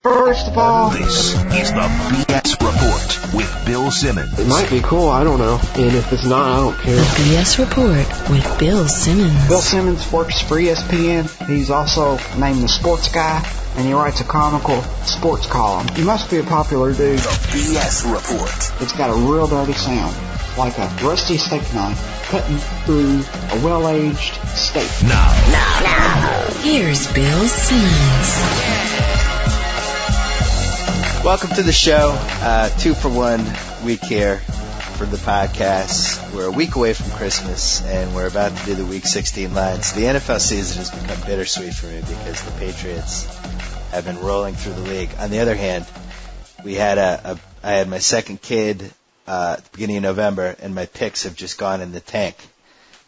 First of all, this is the BS Report with Bill Simmons. It might be cool, I don't know. And if it's not, I don't care. The BS Report with Bill Simmons. Bill Simmons works for ESPN. He's also named the sports guy, and he writes a comical sports column. He must be a popular dude. The BS Report. It's got a real dirty sound, like a rusty steak knife cutting through a well-aged steak. Now. Here's Bill Simmons. Welcome to the show. 2-for-1 week here for the podcast. We're a week away from Christmas, and we're about to do the Week 16 lines. The NFL season has become bittersweet for me because the Patriots have been rolling through the league. On the other hand, I had my second kid at the beginning of November, and my picks have just gone in the tank,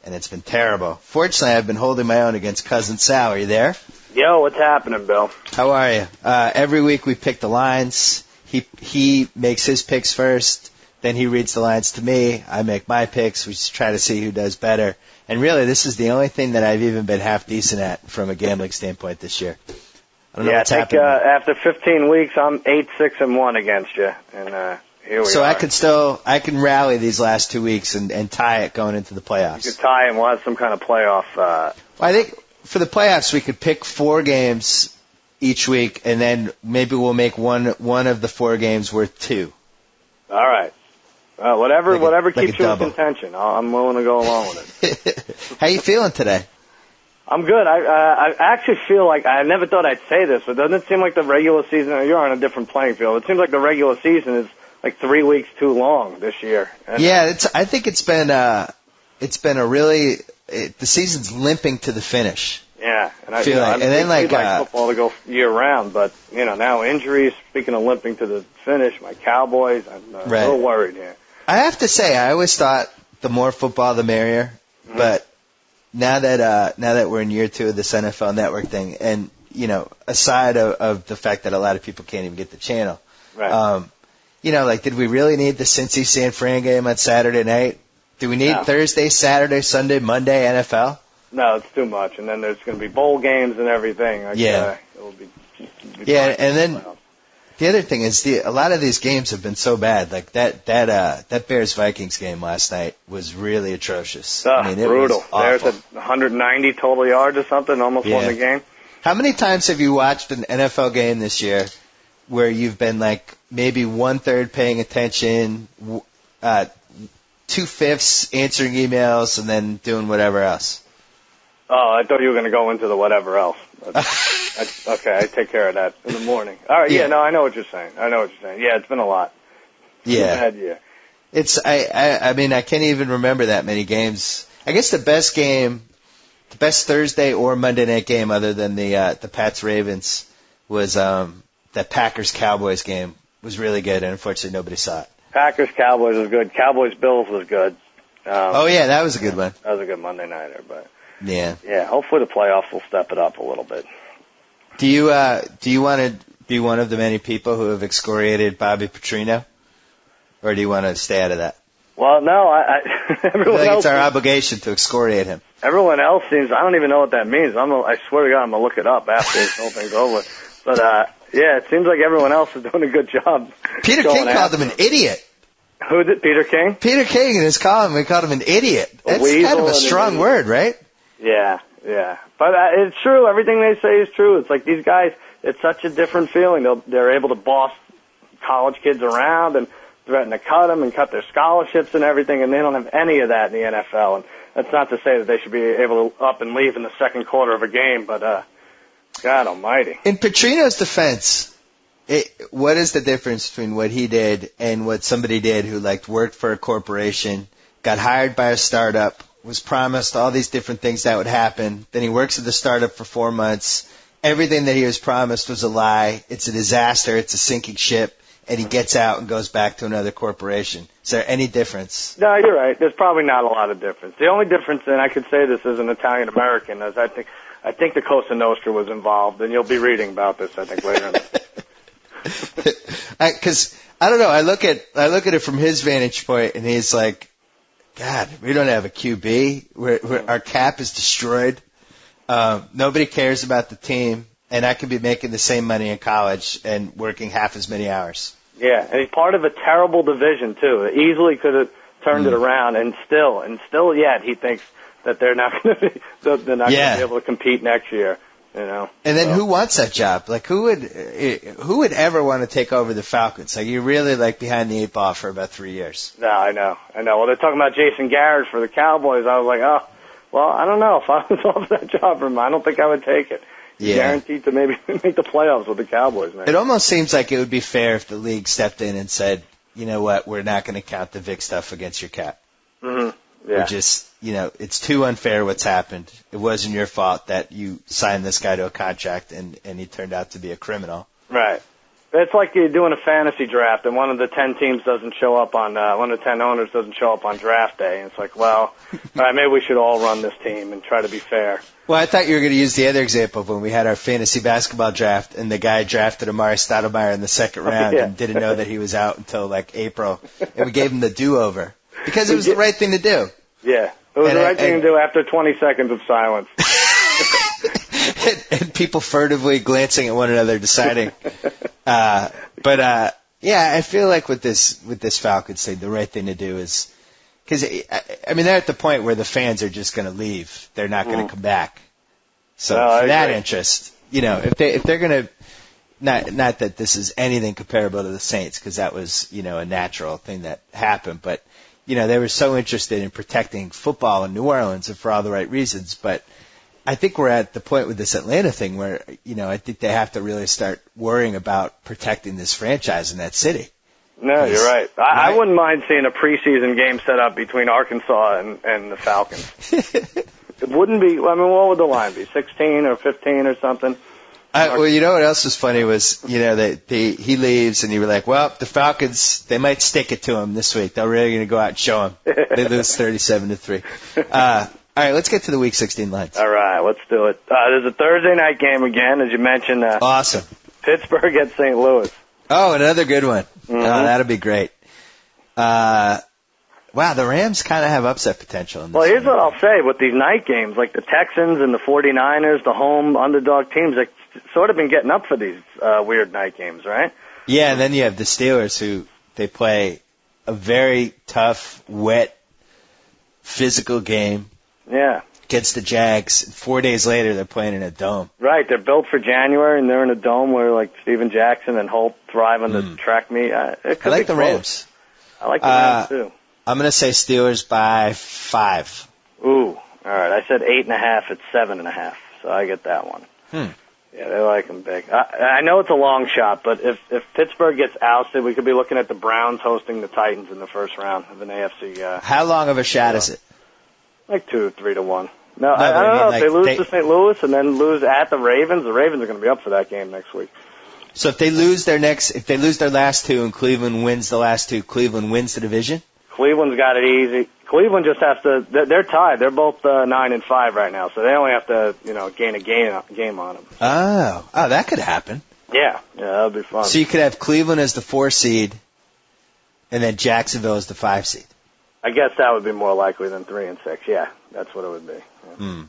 and it's been terrible. Fortunately, I've been holding my own against Cousin Sal. Are you there? Yo, what's happening, Bill? How are you? Every week we pick the lines. He makes his picks first, then he reads the lines to me. I make my picks. We just try to see who does better. And really, this is the only thing that I've even been half decent at from a gambling standpoint this year. I don't know what's happening. After 15 weeks, I'm 8-6-1 against you, and here we are. So I can rally these last 2 weeks and tie it going into the playoffs. You could tie and we'll have some kind of playoff. Well, I think for the playoffs, we could pick 4 games each week, and then maybe we'll make one of the 4 games worth 2. All right. Whatever keeps you in double. contention. I'm willing to go along with it. How you feeling today? I'm good. I actually feel like I never thought I'd say this, but doesn't it seem like the regular season? You're on a different playing field. It seems like the regular season is like 3 weeks too long this year. And I think it's been a really. The season's limping to the finish. Yeah, and I feel like, and then like football to go year round, but now injuries. Speaking of limping to the finish, my Cowboys, I'm a little worried here. I have to say, I always thought the more football, the merrier. Mm-hmm. But now that we're in year 2 of this NFL Network thing, and aside of the fact that a lot of people can't even get the channel, right? Did we really need the Cincy San Fran game on Saturday night? Do we need Thursday, Saturday, Sunday, Monday NFL? No, it's too much. And then there's going to be bowl games and everything. It'll be and then the other thing is a lot of these games have been so bad. Like that Bears-Vikings game last night was really atrocious. It brutal. Was awful. There's 190 total yards or something, almost won the game. How many times have you watched an NFL game this year where you've been like maybe 1/3 paying attention, 2/5 answering emails, and then doing whatever else? Oh, I thought you were going to go into the whatever else. Okay, I take care of that in the morning. All right, I know what you're saying. Yeah, it's been a lot. Yeah. Bad year. I mean, I can't even remember that many games. I guess the best Thursday or Monday night game other than the Pats-Ravens was that Packers-Cowboys game was really good, and unfortunately nobody saw it. Packers-Cowboys was good. Cowboys-Bills was good. That was a good one. That was a good Monday nighter, but yeah, hopefully the playoffs will step it up a little bit. Do you want to be one of the many people who have excoriated Bobby Petrino, or do you want to stay out of that? Well, no, everyone I think else. It's our obligation to excoriate him. Everyone else seems. I don't even know what that means. I swear to God, I'm gonna look it up after this whole thing's over. But it seems like everyone else is doing a good job. Peter King called him an idiot. Who did Peter King? Peter King in his column, he called him an idiot. That's kind of a strong word, right? Yeah. But it's true. Everything they say is true. It's like these guys, it's such a different feeling. They're able to boss college kids around and threaten to cut them and cut their scholarships and everything, and they don't have any of that in the NFL. And that's not to say that they should be able to up and leave in the second quarter of a game, but God almighty. In Petrino's defense, what is the difference between what he did and what somebody did who worked for a corporation, got hired by a startup, was promised all these different things that would happen, then he works at the startup for 4 months, everything that he was promised was a lie, it's a disaster, it's a sinking ship, and he gets out and goes back to another corporation. Is there any difference? No, you're right. There's probably not a lot of difference. The only difference, and I could say this as an Italian-American, is I think the Cosa Nostra was involved, and you'll be reading about this, I think, later in Because I don't know. I look at it from his vantage point, and he's like, God, we don't have a QB. Our cap is destroyed. Nobody cares about the team. and I could be making the same money in college and working half as many hours. Yeah, and he's part of a terrible division too. Easily could have turned it around, and still yet he thinks that they're not going to be able to compete next year. You know. And then who wants that job? Like who would ever want to take over the Falcons? Like you're really like behind the 8 ball for about 3 years. No, I know. Well, they're talking about Jason Garrett for the Cowboys. I was like, oh, well, I don't know if I was offered that job from him. I don't think I would take it. Yeah. Guaranteed to maybe make the playoffs with the Cowboys, man. It almost seems like it would be fair if the league stepped in and said, you know what, we're not going to count the Vic stuff against your cap. Mm-hmm. Yeah. We're just, it's too unfair what's happened. It wasn't your fault that you signed this guy to a contract and he turned out to be a criminal. Right. It's like you're doing a fantasy draft and one of the 10 teams doesn't show up on, one of the 10 owners doesn't show up on draft day. And it's like, well, all right, maybe we should all run this team and try to be fair. Well, I thought you were going to use the other example of when we had our fantasy basketball draft and the guy drafted Amari Stoudemire in the second round and didn't know that he was out until like April. And we gave him the do-over because it was the right thing to do. Yeah, it was the right thing to do after 20 seconds of silence. and people furtively glancing at one another deciding. But I feel like with this Falcons thing, the right thing to do is, because, I mean, they're at the point where the fans are just going to leave. They're not going to come back. So for that interest, if they're going to, not that this is anything comparable to the Saints, because that was, a natural thing that happened, but, they were so interested in protecting football in New Orleans and for all the right reasons. But I think we're at the point with this Atlanta thing where, I think they have to really start worrying about protecting this franchise in that city. No, you're right. I wouldn't mind seeing a preseason game set up between Arkansas and the Falcons. It wouldn't be, what would the line be, 16 or 15 or something? Well, you know what else was funny was, he leaves and you were like, well, the Falcons, they might stick it to him this week. They're really going to go out and show him. They lose 37-3. All right, let's get to the Week 16 lines. All right, let's do it. There's a Thursday night game again, as you mentioned. Awesome. Pittsburgh at St. Louis. Oh, another good one. Mm-hmm. Oh, that'll be great. Wow, the Rams kind of have upset potential in this. Well, here's what I'll say. With these night games, like the Texans and the 49ers, the home underdog teams, they've sort of been getting up for these weird night games, right? Yeah, and then you have the Steelers who they play a very tough, wet, physical game. Yeah. Against the Jags. 4 days later, they're playing in a dome. Right. They're built for January, and they're in a dome where, like, Steven Jackson and Holt thrive on the track meet. I like the Rams. I like the Rams, too. I'm going to say Steelers by 5. Ooh. All right. I said 8.5. It's 7.5. So I get that one. Yeah, they like them big. I know it's a long shot, but if Pittsburgh gets ousted, we could be looking at the Browns hosting the Titans in the first round of an AFC. How long of a shot is it? Like 2-3 to 1. No, I don't know. If they lose to St. Louis and then lose at the Ravens are going to be up for that game next week. So if they lose their last two and Cleveland wins the last two, Cleveland wins the division? Cleveland's got it easy. Cleveland just has to. They're tied. They're both 9-5 right now, so they only have to, gain a game on them. Oh, that could happen. Yeah, that would be fun. So you could have Cleveland as the 4 seed, and then Jacksonville as the 5 seed. I guess that would be more likely than 3 and 6. Yeah, that's what it would be. Yeah.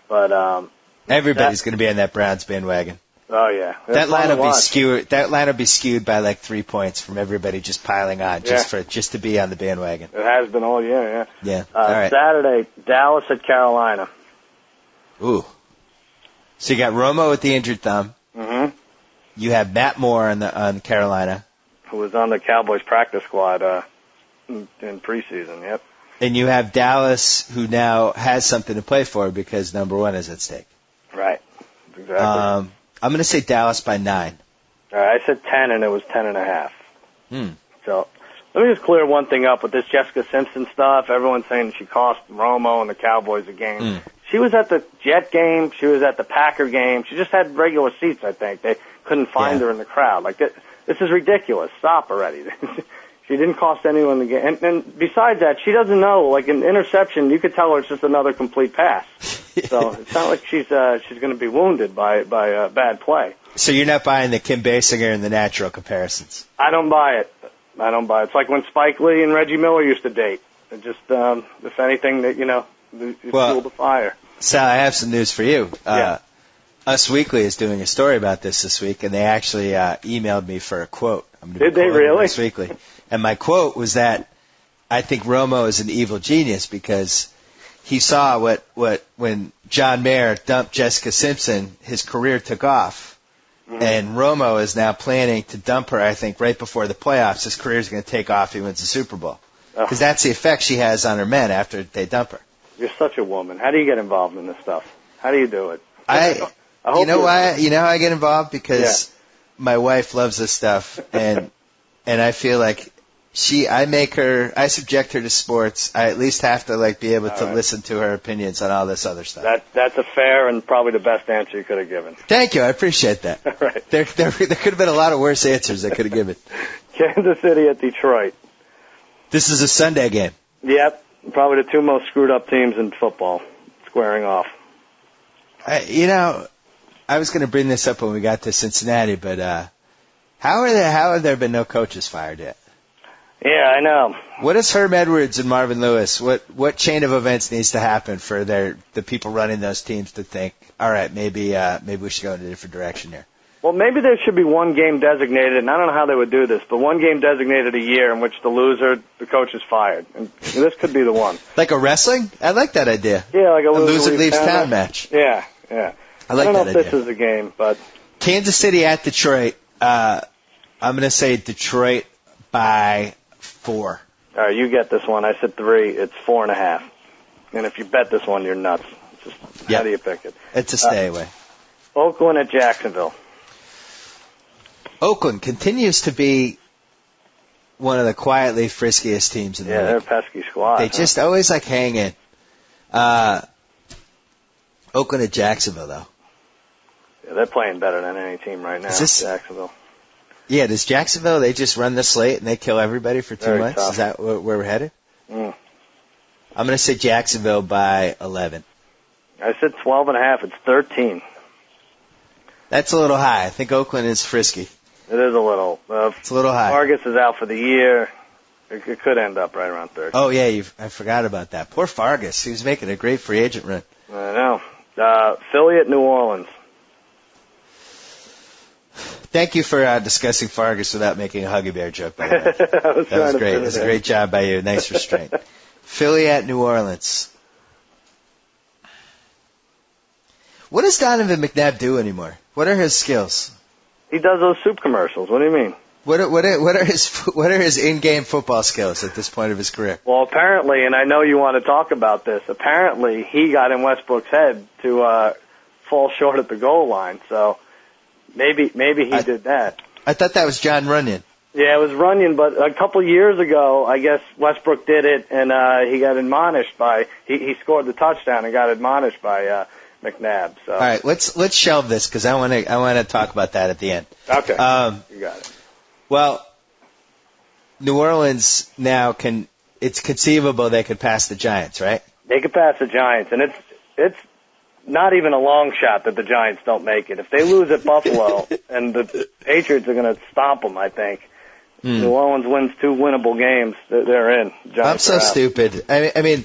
But everybody's going to be on that Browns bandwagon. Oh yeah, that line will be skewed. That line will be skewed by like 3 points from everybody just piling on, just to be on the bandwagon. It has been all year. Yeah. Yeah. All right. Saturday, Dallas at Carolina. Ooh. So you got Romo with the injured thumb. Mm-hmm. You have Matt Moore on Carolina, who was on the Cowboys practice squad in preseason. Yep. And you have Dallas, who now has something to play for because number 1 is at stake. Right. Exactly. I'm going to say Dallas by 9. All right, I said 10, and it was 10.5. So let me just clear one thing up with this Jessica Simpson stuff. Everyone's saying she cost Romo and the Cowboys a game. She was at the Jet game. She was at the Packer game. She just had regular seats, I think. They couldn't find her in the crowd. Like, this is ridiculous. Stop already. She didn't cost anyone the game. And besides that, she doesn't know. Like an interception, you could tell her it's just another complete pass. So it's not like she's going to be wounded by bad play. So you're not buying the Kim Basinger and the natural comparisons? I don't buy it. It's like when Spike Lee and Reggie Miller used to date. It just, if anything, that fueled the fire. Sal, I have some news for you. Us Weekly is doing a story about this week, and they actually emailed me for a quote. Did they really? Us Weekly. And my quote was that I think Romo is an evil genius because he saw what when John Mayer dumped Jessica Simpson, his career took off. Mm-hmm. And Romo is now planning to dump her, I think, right before the playoffs. His career is going to take off. He wins the Super Bowl. Because that's the effect she has on her men after they dump her. You're such a woman. How do you get involved in this stuff? How do you do it? I hope you know why? You know how I get involved? Because my wife loves this stuff, and I feel like I subject her to sports. I at least have to be able to listen to her opinions on all this other stuff. That's a fair and probably the best answer you could have given. Thank you. I appreciate that. Right. There could have been a lot of worse answers I could have given. Kansas City at Detroit. This is a Sunday game. Yep. Probably the two most screwed up teams in football squaring off. I was going to bring this up when we got to Cincinnati, but how have there been no coaches fired yet? Yeah, I know. What is Herm Edwards and Marvin Lewis? What chain of events needs to happen for the people running those teams to think, all right, maybe we should go in a different direction here? Well, maybe there should be one game designated, and I don't know how they would do this, but one game designated a year in which the loser, the coach is fired. And this could be the one. Like a wrestling? I like that idea. Yeah, like a loser leaves town match. Yeah. I like that idea. I don't know if this is a game, but... Kansas City at Detroit. I'm going to say Detroit by 4. All right, you get this one. I said 3. It's 4.5. And if you bet this one, you're nuts. How do you pick it? It's a stay away. Oakland at Jacksonville. Oakland continues to be one of the quietly friskiest teams in the league. Yeah, they're a pesky squad. They just always hang in. Oakland at Jacksonville, though. Yeah, they're playing better than any team right now, Jacksonville. Yeah, does Jacksonville, they just run the slate and they kill everybody for 2 months? Tough. Is that where we're headed? Mm. I'm going to say Jacksonville by 11. I said 12.5. It's 13. That's a little high. I think Oakland is frisky. It is a little. It's a little high. Vargas is out for the year. It could end up right around 13. Oh, yeah, I forgot about that. Poor Vargas. He was making a great free agent run. I know. Philly at New Orleans. Thank you for discussing Vargas without making a Huggy Bear joke, by the way. That was great. It was a great job by you. Nice restraint. Philly at New Orleans. What does Donovan McNabb do anymore? What are his skills? He does those soup commercials. What do you mean? What are his in-game football skills at this point of his career? Well, apparently, and I know you want to talk about this, apparently he got in Westbrook's head to fall short at the goal line. So maybe he did that. I thought that was John Runyon. Yeah, it was Runyon, but a couple years ago, I guess Westbrook did it, and he got admonished by he scored the touchdown and got admonished by McNabb. So. All right, let's shelve this because I want to talk about that at the end. Okay, you got it. Well, New Orleans now it's conceivable they could pass the Giants, right? They could pass the Giants, and it's not even a long shot that the Giants don't make it. If they lose at Buffalo, and the Patriots are going to stomp them, I think. New Orleans wins 2 winnable games, they're in. Giants I'm so stupid. I mean,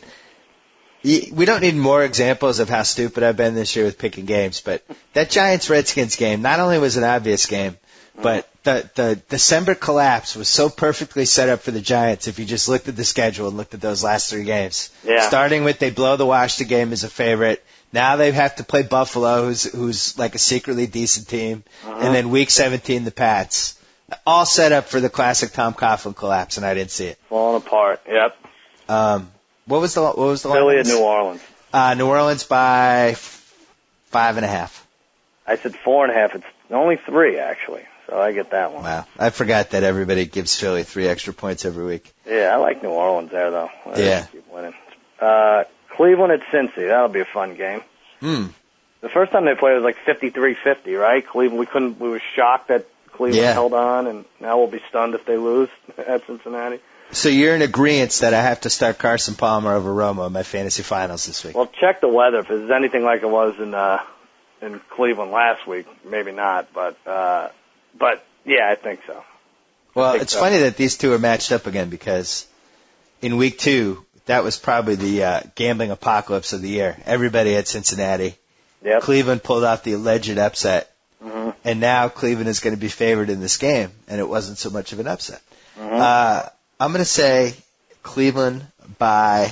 we don't need more examples of how stupid I've been this year with picking games, but that Giants-Redskins game not only was an obvious game, but the December collapse was so perfectly set up for the Giants if you just looked at the schedule and looked at those last 3 games. Yeah. Starting with they blow the Washington game as a favorite. Now they have to play Buffalo, who's like a secretly decent team. And then week 17, the Pats. All set up for the classic Tom Coughlin collapse, and I didn't see it. Falling apart, yep. What was the Philly at New Orleans. New Orleans by 5.5. I said 4.5. It's only 3, actually. So I get that one. Wow. I forgot that everybody gives Philly 3 extra points every week. Yeah, I like New Orleans there, though. Keep winning. Cleveland at Cincy. That'll be a fun game. The first time they played was like 53-50, right? Cleveland, we were shocked that Cleveland held on, and now we'll be stunned if they lose at Cincinnati. So you're in agreement that I have to start Carson Palmer over Romo in my fantasy finals this week? Well, check the weather. If it's anything like it was in Cleveland last week, maybe not, but yeah, I think so. Well, it's funny that these two are matched up again because in week 2, that was probably the gambling apocalypse of the year. Everybody had Cincinnati, Yep. Cleveland pulled off the alleged upset. Mm-hmm. And now Cleveland is going to be favored in this game, and it wasn't so much of an upset. Mm-hmm. I'm going to say Cleveland by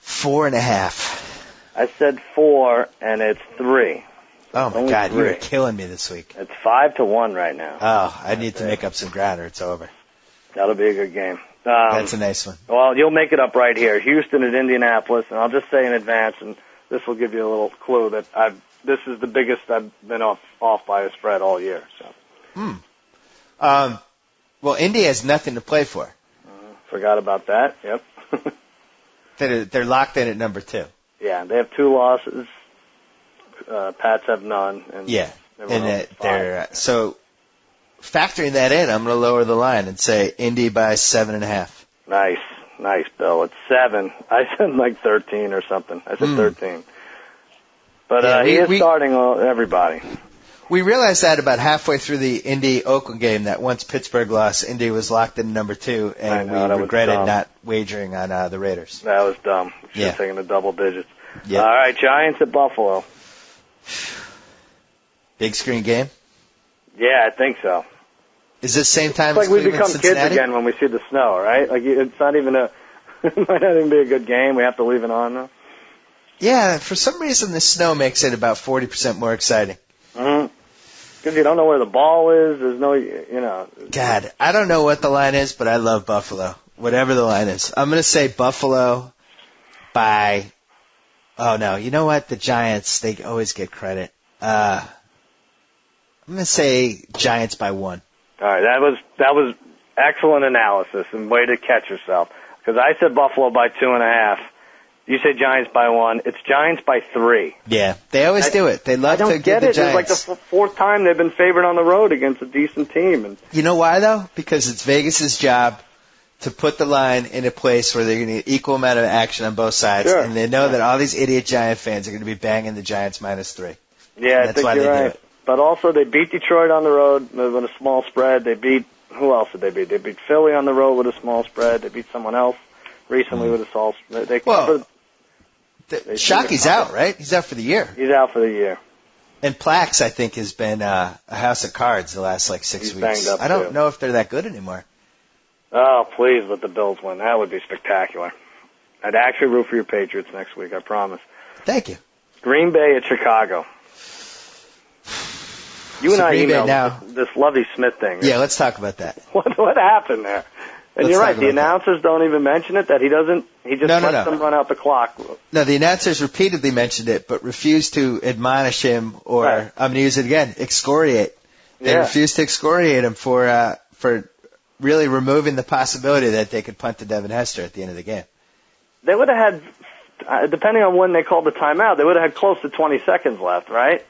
4.5. I said 4, and it's 3. Oh, my Only God, 3. you're killing me this week. It's 5-1 right now. Oh, I need to make up some ground or it's over. That'll be a good game. That's a nice one. Well, you'll make it up right here. Houston at Indianapolis, and I'll just say in advance, and this will give you a little clue that this is the biggest I've been off by a spread all year. So. Well, Indy has nothing to play for. Forgot about that. Yep. They're locked in at number 2. Yeah, they have 2 losses. Pats have none. And Yeah, everyone else and they're so factoring that in, I'm going to lower the line and say Indy by 7.5. Nice, Bill. It's 7. I said like 13 or something. I said 13. But Yeah, he is starting everybody. We realized that about halfway through the Indy-Oakland game that once Pittsburgh lost, Indy was locked in number 2, and we regretted not wagering on the Raiders. That was dumb. Should have Yeah. taken the double digits. Yep. All right, Giants at Buffalo. Big screen game? Yeah, I think so. Is this same time It's as like we Cleveland, become kids Cincinnati? again when we see the snow, right? Like it's not even it might not even be a good game. We have to leave it on now. Yeah, for some reason the snow makes it about 40% more exciting. Mm-hmm. Because you don't know where the ball is. There's no, God, I don't know what the line is, but I love Buffalo. Whatever the line is. I'm going to say Buffalo by, oh no, you know what? The Giants, they always get credit. I'm going to say Giants by 1. All right, that was excellent analysis and way to catch yourself. Because I said Buffalo by 2.5. You say Giants by 1. It's Giants by 3. Yeah, they always do it. They love to get give the it. Giants. It's like the fourth time they've been favored on the road against a decent team. And you know why though? Because it's Vegas's job to put the line in a place where they're going to get equal amount of action on both sides, Sure. and they know that all these idiot Giant fans are going to be banging the Giants -3. yeah, I That's think why you're they do right. it. But also they beat Detroit on the road with a small spread. They beat who else did they beat? They beat Philly on the road with a small spread. They beat someone else recently with a small spread. They covered. Shockey's out, right? He's out for the year. He's out for the year. And Plax, I think, has been a house of cards the last 6 He's weeks. banged up, I don't too. know if they're that good anymore. Oh, please let the Bills win. That would be spectacular. I'd actually root for your Patriots next week, I promise. Thank you. Green Bay at Chicago. You and I Green Bay emailed now. this Lovey Smith thing. Yeah, let's talk about that. What happened there? And Let's you're right, talk the about that. announcers don't even mention it, that he just lets them run out the clock. No, the announcers repeatedly mentioned it, but refused to admonish him or, Right. I'm going to use it again, excoriate. They Yeah. refused to excoriate him for really removing the possibility that they could punt to Devin Hester at the end of the game. They would have had, depending on when they called the timeout, they would have had close to 20 seconds left, right?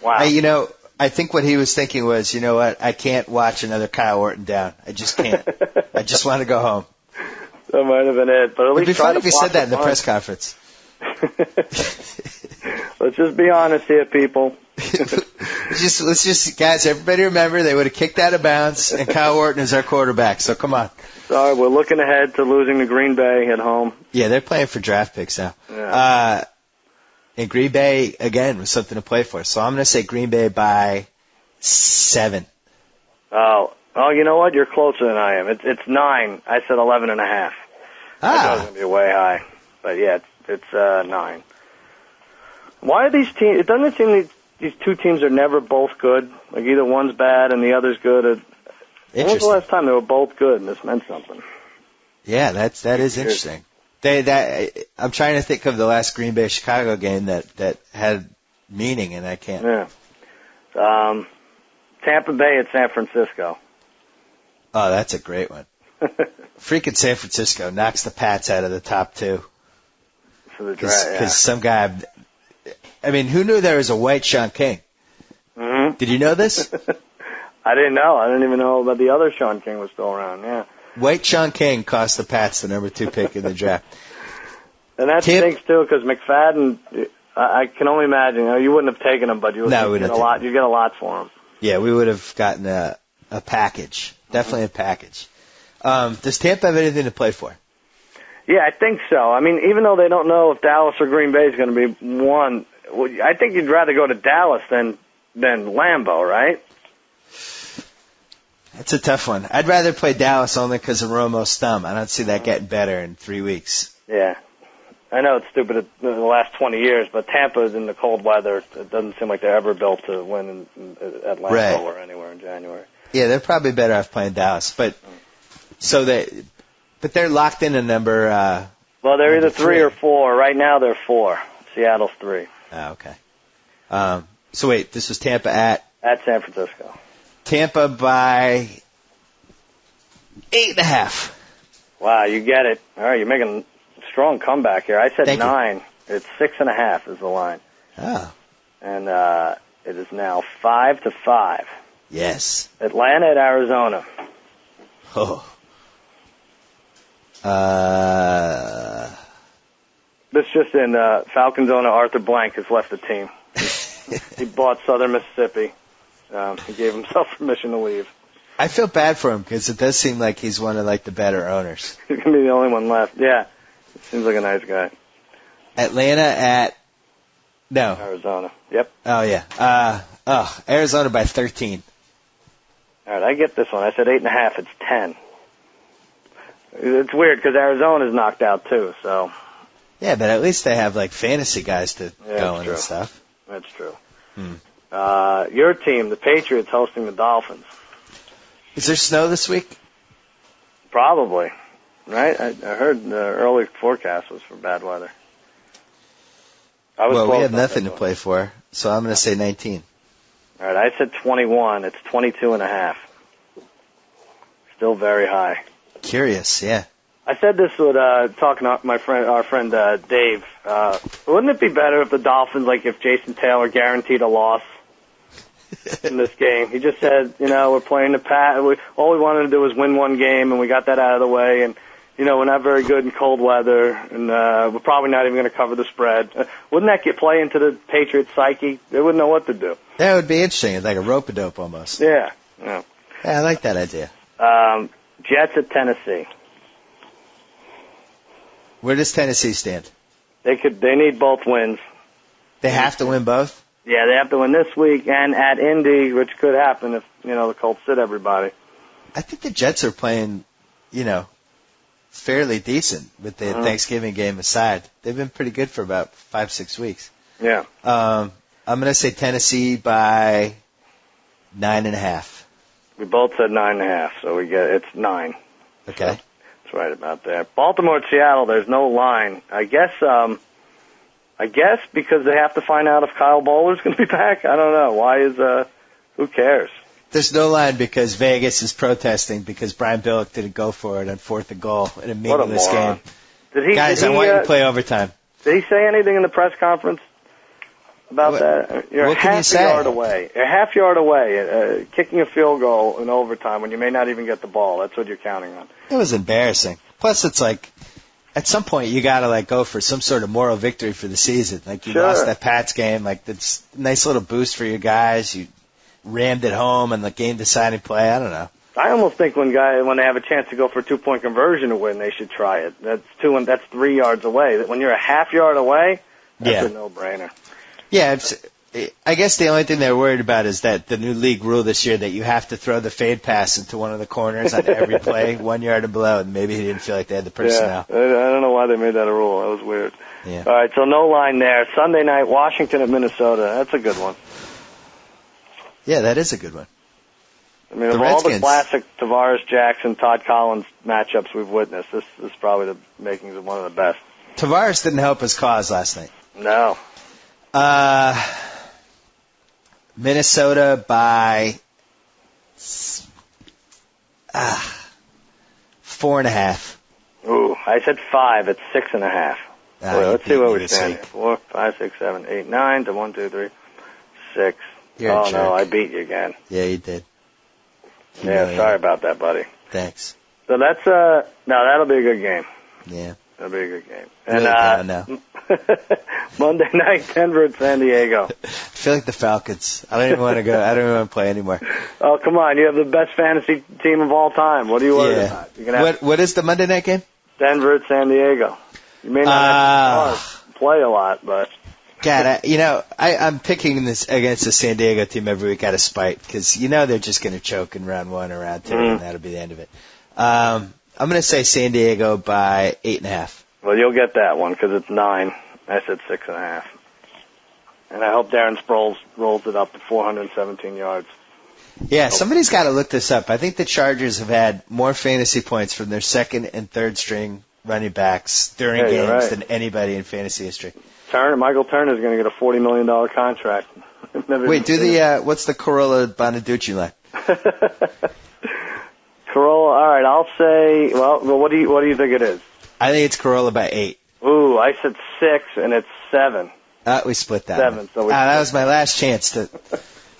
Wow. I think what he was thinking was, you know what, I can't watch another Kyle Orton down. I just can't. I just want to go home. That might have been it, but at It'd least be try fun to if he block said that in the punt. press conference. Let's just be honest here, people. Let's just, guys, everybody remember they would have kicked out of bounds, and Kyle Orton is our quarterback, so come on. Sorry, we're looking ahead to losing to Green Bay at home. Yeah, they're playing for draft picks now. Yeah. And Green Bay, again, was something to play for. So I'm going to say Green Bay by 7. Oh, you know what? You're closer than I am. It's 9. I said 11.5. I thought it was going to be way high. But yeah, it's 9. Why are these teams, it doesn't seem these two teams are never both good. Like either one's bad and the other's good. When was the last time they were both good and this meant something? Yeah, that is interesting. I'm trying to think of the last Green Bay Chicago game that had meaning, and I can't. Yeah. Tampa Bay at San Francisco. Oh, that's a great one. Freaking San Francisco knocks the Pats out of the top 2. For the draft, Because some guy, I mean, who knew there was a white Sean King? Mm-hmm. Did you know this? I didn't know. I didn't even know that the other Sean King was still around, yeah. White Sean King cost the Pats the number 2 pick in the draft. And that stinks, too, because McFadden, I can only imagine, you wouldn't have taken him, but you would get a lot. You get a lot for him. Yeah, we would have gotten a package. Definitely a package. Does Tampa have anything to play for? Yeah, I think so. I mean, even though they don't know if Dallas or Green Bay is going to be one, I think you'd rather go to Dallas than Lambeau, right? It's a tough one. I'd rather play Dallas only because of Romo's thumb. I don't see that getting better in 3 weeks. Yeah. I know it's stupid in the last 20 years, but Tampa is in the cold weather. It doesn't seem like they're ever built to win at Lambeau or anywhere in January. Yeah, they're probably better off playing Dallas. But they're locked in a number. Well, they're either 3 or 4. Right now they're 4. Seattle's 3. Oh, okay. So wait, this was Tampa at San Francisco. Tampa by 8.5. Wow, you get it. All right, you're making a strong comeback here. I said Thank 9. You. It's 6.5 is the line. Oh. And it is now 5-5. Yes. Atlanta at Arizona. Oh. This just in, Falcons owner Arthur Blank has left the team. He bought Southern Mississippi. He gave himself permission to leave. I feel bad for him because it does seem like he's one of the better owners. He's going to be the only one left. Yeah. Seems like a nice guy. Atlanta at Arizona. Yep. Oh yeah. Arizona by 13. All right, I get this one. I said 8.5. It's 10. It's weird because Arizona's knocked out too. So. Yeah, but at least they have fantasy guys to go in and stuff. That's true. Your team, the Patriots, hosting the Dolphins. Is there snow this week? Probably. Right? I heard the early forecast was for bad weather. We have nothing to play for, so I'm going to say 19. All right, I said 21. It's 22.5. Still very high. Curious, yeah. I said this with talking to our friend Dave. Wouldn't it be better if the Dolphins, if Jason Taylor guaranteed a loss in this game? He just said, we're playing the Pat. All we wanted to do was win one game, and we got that out of the way. And we're not very good in cold weather, and we're probably not even going to cover the spread. Wouldn't that play into the Patriots' psyche? They wouldn't know what to do. That would be interesting. It's like a rope-a-dope almost. Yeah. Yeah, I like that idea. Jets at Tennessee. Where does Tennessee stand? They need both wins. They have to win both? Yeah, they have to win this week and at Indy, which could happen if, the Colts sit everybody. I think the Jets are playing, fairly decent with the Thanksgiving game aside. They've been pretty good for about 5-6 weeks. Yeah. I'm going to say Tennessee by 9.5. We both said 9.5, so it's 9. Okay. So it's right about there. Baltimore at Seattle, there's no line. I guess because they have to find out if Kyle Bowler's going to be back. I don't know. Who cares? There's no line because Vegas is protesting because Brian Billick didn't go for it on 4th and goal in a meaningless game. I want you to play overtime. Did he say anything in the press conference about that? You're a half yard away. You're a half yard away, kicking a field goal in overtime when you may not even get the ball. That's what you're counting on. It was embarrassing. Plus, it's at some point you got to go for some sort of moral victory for the season. You lost that Pats game. That's a nice little boost for your guys. You rammed it home and the game-deciding play. I don't know. I almost think when they have a chance to go for a 2-point conversion to win, they should try it. That's 3 yards away. When you're a half yard away, that's a no-brainer. Yeah, I guess the only thing they're worried about is that the new league rule this year that you have to throw the fade pass into one of the corners on every play, 1 yard and below, and maybe he didn't feel like they had the personnel. Yeah, I don't know why they made that a rule. That was weird. Yeah. All right, so no line there. Sunday night, Washington at Minnesota. That's a good one. Yeah, that is a good one. I mean, of all the classic Tavares, Jackson, Todd Collins matchups we've witnessed, this is probably the makings of one of the best. Tavares didn't help his cause last night. No. Minnesota by 4.5. Ooh, I said 5. It's 6.5. Let's see where we stand. 4, 5, 6, 7, 8, 9 to 1, 2, 3, 6. You're a jerk. No, I beat you again. Yeah, you did. Yeah, sorry about that, buddy. Thanks. So that's that'll be a good game. Yeah. That'll be a good game. Really And now. Monday night, Denver at San Diego. I feel like the Falcons. I don't even want to go. I don't even want to play anymore. Oh, come on. You have the best fantasy team of all time. What do you worry about? What is the Monday night game? Denver at San Diego. You may not have to play a lot, but. God, I'm picking this against the San Diego team every week out of spite because they're just going to choke in round 1 or round 2, and that'll be the end of it. I'm going to say San Diego by 8.5. Well, you'll get that one because it's 9. I said 6.5. And I hope Darren Sproles rolls it up to 417 yards. Yeah, somebody's got to look this up. I think the Chargers have had more fantasy points from their second and third string running backs during games than anybody in fantasy history. Michael Turner is going to get a $40 million contract. Wait, what's the Corolla Bonaducci line? Corolla, all right, I'll say, well, what do you think it is? I think it's Corolla by 8. Ooh, I said 6, and it's 7. We split that. 7. So that was my last chance to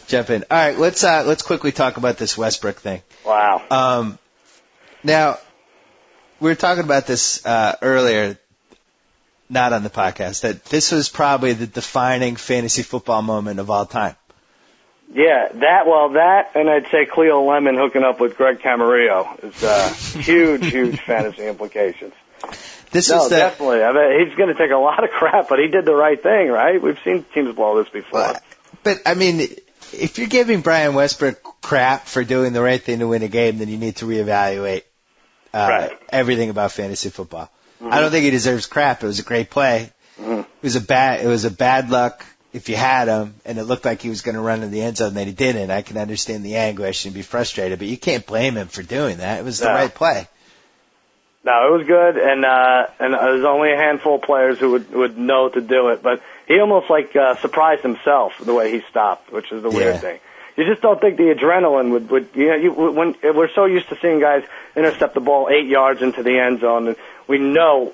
jump in. All right, let's quickly talk about this Westbrook thing. Wow. Now, we were talking about this earlier, not on the podcast, that this was probably the defining fantasy football moment of all time. Yeah, that, and I'd say Cleo Lemon hooking up with Greg Camarillo is huge fantasy implications. Definitely. I mean, he's going to take a lot of crap, but he did the right thing, right? We've seen teams blow this before. But I mean, if you're giving Brian Westbrook crap for doing the right thing to win a game, then you need to reevaluate everything about fantasy football. Mm-hmm. I don't think he deserves crap. It was a great play. Mm-hmm. It was a bad luck if you had him, and it looked like he was going to run in the end zone, and he didn't. I can understand the anguish and be frustrated, but you can't blame him for doing that. It was the right play. No, it was good, and there's only a handful of players who would know to do it, but he almost surprised himself the way he stopped, which is the weird thing. You just don't think the adrenaline would when we're so used to seeing guys intercept the ball 8 yards into the end zone, and we know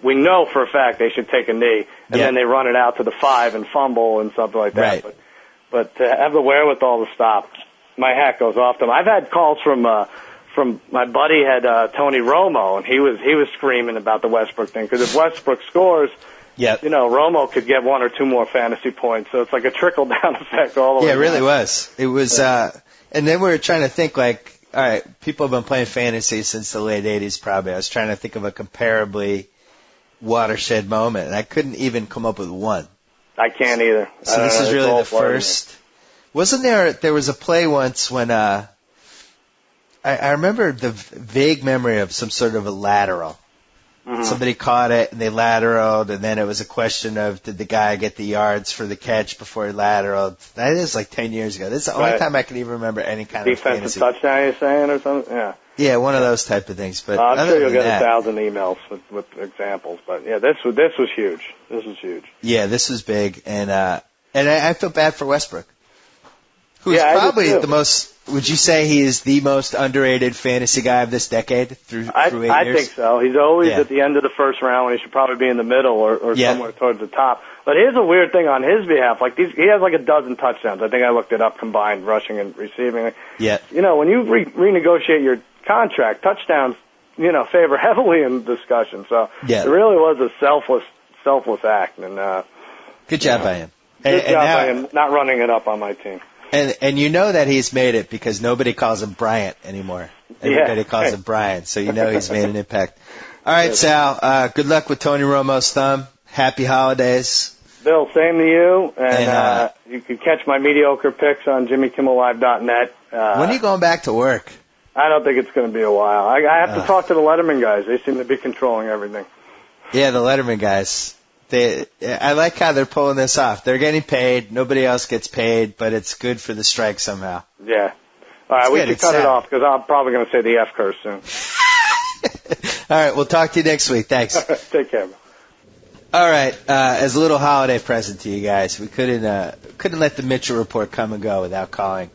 for a fact they should take a knee, and then they run it out to the 5 and fumble and something like that. Right. But to have the wherewithal to stop, my hat goes off to him. I've had calls from my buddy had Tony Romo, and he was screaming about the Westbrook thing because if Westbrook scores. Yep. Romo could get 1 or 2 more fantasy points, so it's like a trickle-down effect all the way. Yeah, it really was. It was, and then we were trying to think all right, people have been playing fantasy since the late 80s probably. I was trying to think of a comparably watershed moment, and I couldn't even come up with one. I can't either. So this is really the first. Wasn't there was a play once when, I remember the vague memory of some sort of a lateral. Mm-hmm. Somebody caught it, and they lateraled, and then it was a question of did the guy get the yards for the catch before he lateraled. That is 10 years ago. This is the only time I can even remember any kind of fantasy. Defensive touchdown, you're saying, or something? Yeah. Yeah, one of those type of things. But I'm sure you'll get 1,000 emails with examples. But, yeah, this was huge. This was huge. Yeah, this was big, and I feel bad for Westbrook, who's probably the most. Would you say he is the most underrated fantasy guy of this decade through 8 years? I think so. He's always at the end of the first round when he should probably be in the middle or somewhere towards the top. But here's a weird thing on his behalf. He has 12 touchdowns. I think I looked it up combined, rushing and receiving. Yeah. When you renegotiate your contract, touchdowns, favor heavily in discussion. So it really was a selfless act. And good job by him. Good job by him not running it up on my team. And you know that he's made it because nobody calls him Bryant anymore. Everybody calls him Brian, so you know he's made an impact. All right, Sal, good luck with Tony Romo's thumb. Happy holidays. Bill, same to you. And you can catch my mediocre picks on JimmyKimmelLive.net. When are you going back to work? I don't think it's going to be a while. I have to talk to the Letterman guys. They seem to be controlling everything. Yeah, the Letterman guys. I like how they're pulling this off. They're getting paid. Nobody else gets paid, but it's good for the strike somehow. Yeah. All right, we should cut it off because I'm probably going to say the F curse soon. All right, we'll talk to you next week. Thanks. Take care. All right, as a little holiday present to you guys, we couldn't let the Mitchell Report come and go without calling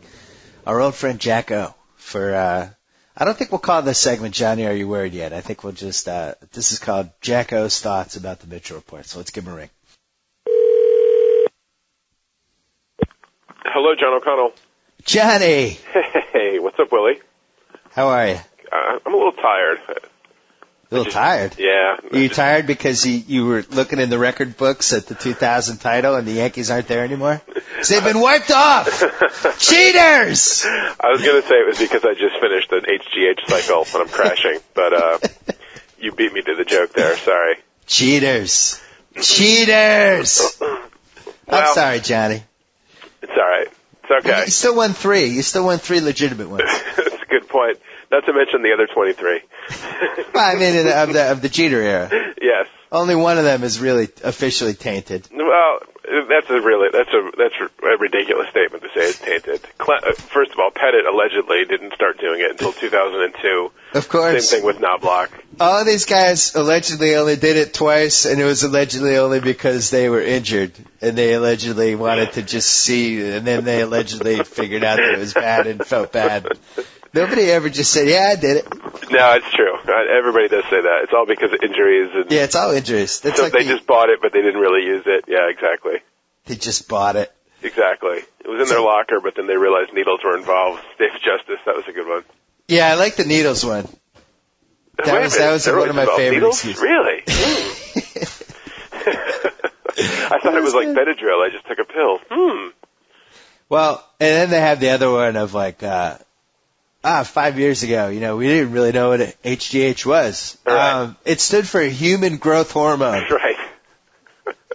our old friend JackO for. I don't think we'll call this segment Johnny, Are You Worried yet? I think we'll just, this is called JackO's Thoughts About the Mitchell Report. So let's give him a ring. Hello, John O'Connell. Johnny! Hey, what's up, Willie? How are you? I'm a little tired. A little tired? Yeah. Are you tired because you were looking in the record books at the 2000 title and the Yankees aren't there anymore? They've been wiped off! Cheaters! I was going to say it was because I just finished an HGH cycle when I'm crashing. But, You beat me to the joke there. Sorry. Cheaters. Cheaters! I'm sorry, Johnny. It's all right. It's okay. You still won 3. You still won 3 legitimate ones. That's a good point. Not to mention the other 23. Well, I mean, of the Jeter era. Yes. Only one of them is really officially tainted. Well, that's a ridiculous statement to say it's tainted. First of all, Pettit allegedly didn't start doing it until 2002. Of course. Same thing with Knobloch. All of these guys allegedly only did it twice, and it was allegedly only because they were injured, and they allegedly wanted to just see, and then they allegedly figured out that it was bad and felt bad. Nobody ever just said, yeah, I did it. No, it's true. Everybody does say that. It's all because of injuries. And yeah, it's all injuries. That's so like they just bought it, but they didn't really use it. Yeah, exactly. They just bought it. Exactly. It was in their locker, but then they realized needles were involved. Dave Justice, that was a good one. Yeah, I like the needles one. That was one of my favorites. Really? I thought it was like Benadryl. I just took a pill. Well, and then they have the other one of like, 5 years ago, we didn't really know what HGH was. Right. It stood for human growth hormone. Right.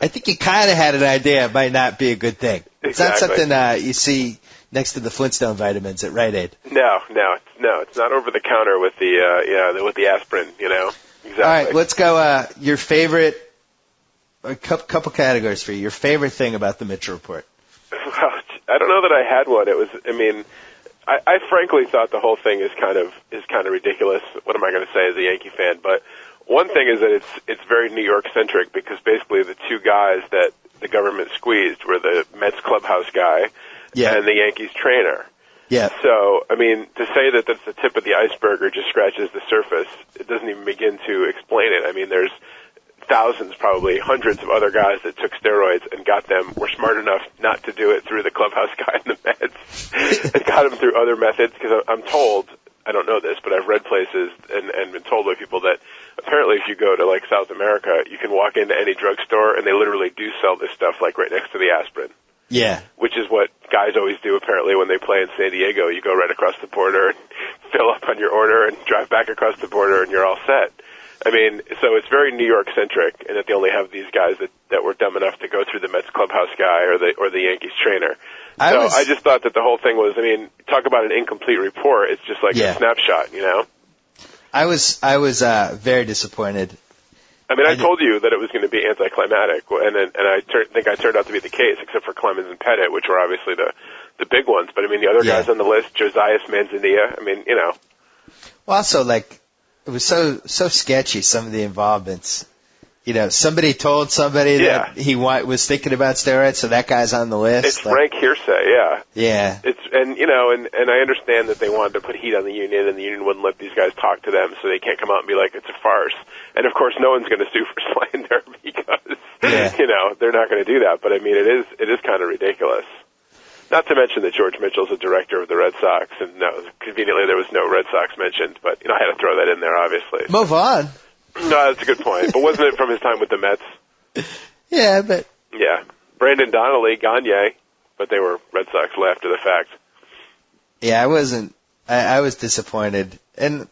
I think you kind of had an idea it might not be a good thing. It's not Exactly. something you see next to the Flintstone vitamins at Rite Aid. No, it's not over the counter with the aspirin. Exactly. All right, let's go. Your favorite, a couple categories for you. Your favorite thing about the Mitchell Report. Well, I don't know that I had one. It was, I frankly thought the whole thing is kind of ridiculous. What am I going to say as a Yankee fan? But one thing is that it's very New York centric because basically the two guys that the government squeezed were the Mets clubhouse guy and the Yankees trainer. Yeah. So, to say that that's the tip of the iceberg or just scratches the surface, it doesn't even begin to explain it. There's thousands, probably hundreds of other guys that took steroids and were smart enough not to do it through the clubhouse guy in the Mets and got them through other methods because I'm told, I don't know this, but I've read places and been told by people that apparently if you go to like South America, you can walk into any drugstore and they literally do sell this stuff like right next to the aspirin. Yeah. Which is what guys always do apparently when they play in San Diego. You go right across the border and fill up on your order and drive back across the border and you're all set. So it's very New York centric, and that they only have these guys that were dumb enough to go through the Mets clubhouse guy or the Yankees trainer. I just thought that the whole thing was, talk about an incomplete report. It's just like a snapshot, I was very disappointed. I told you that it was going to be anticlimactic, and I think I turned out to be the case, except for Clemens and Pettit, which were obviously the big ones. But the other guys on the list, Josias Manzanilla. Well, also it was so sketchy, some of the involvements. Somebody told somebody that he was thinking about steroids, so that guy's on the list. It's rank hearsay, yeah. Yeah. And I understand that they wanted to put heat on the union, and the union wouldn't let these guys talk to them, so they can't come out and be like, it's a farce. And of course, no one's going to sue for slander because, they're not going to do that. But it is kind of ridiculous. Not to mention that George Mitchell's a director of the Red Sox, and conveniently there was no Red Sox mentioned, but I had to throw that in there, obviously. Move on. No, that's a good point. But wasn't it from his time with the Mets? Yeah, but... Yeah. Brandon Donnelly, Gagne, but they were Red Sox after the fact. Yeah, I was disappointed. And,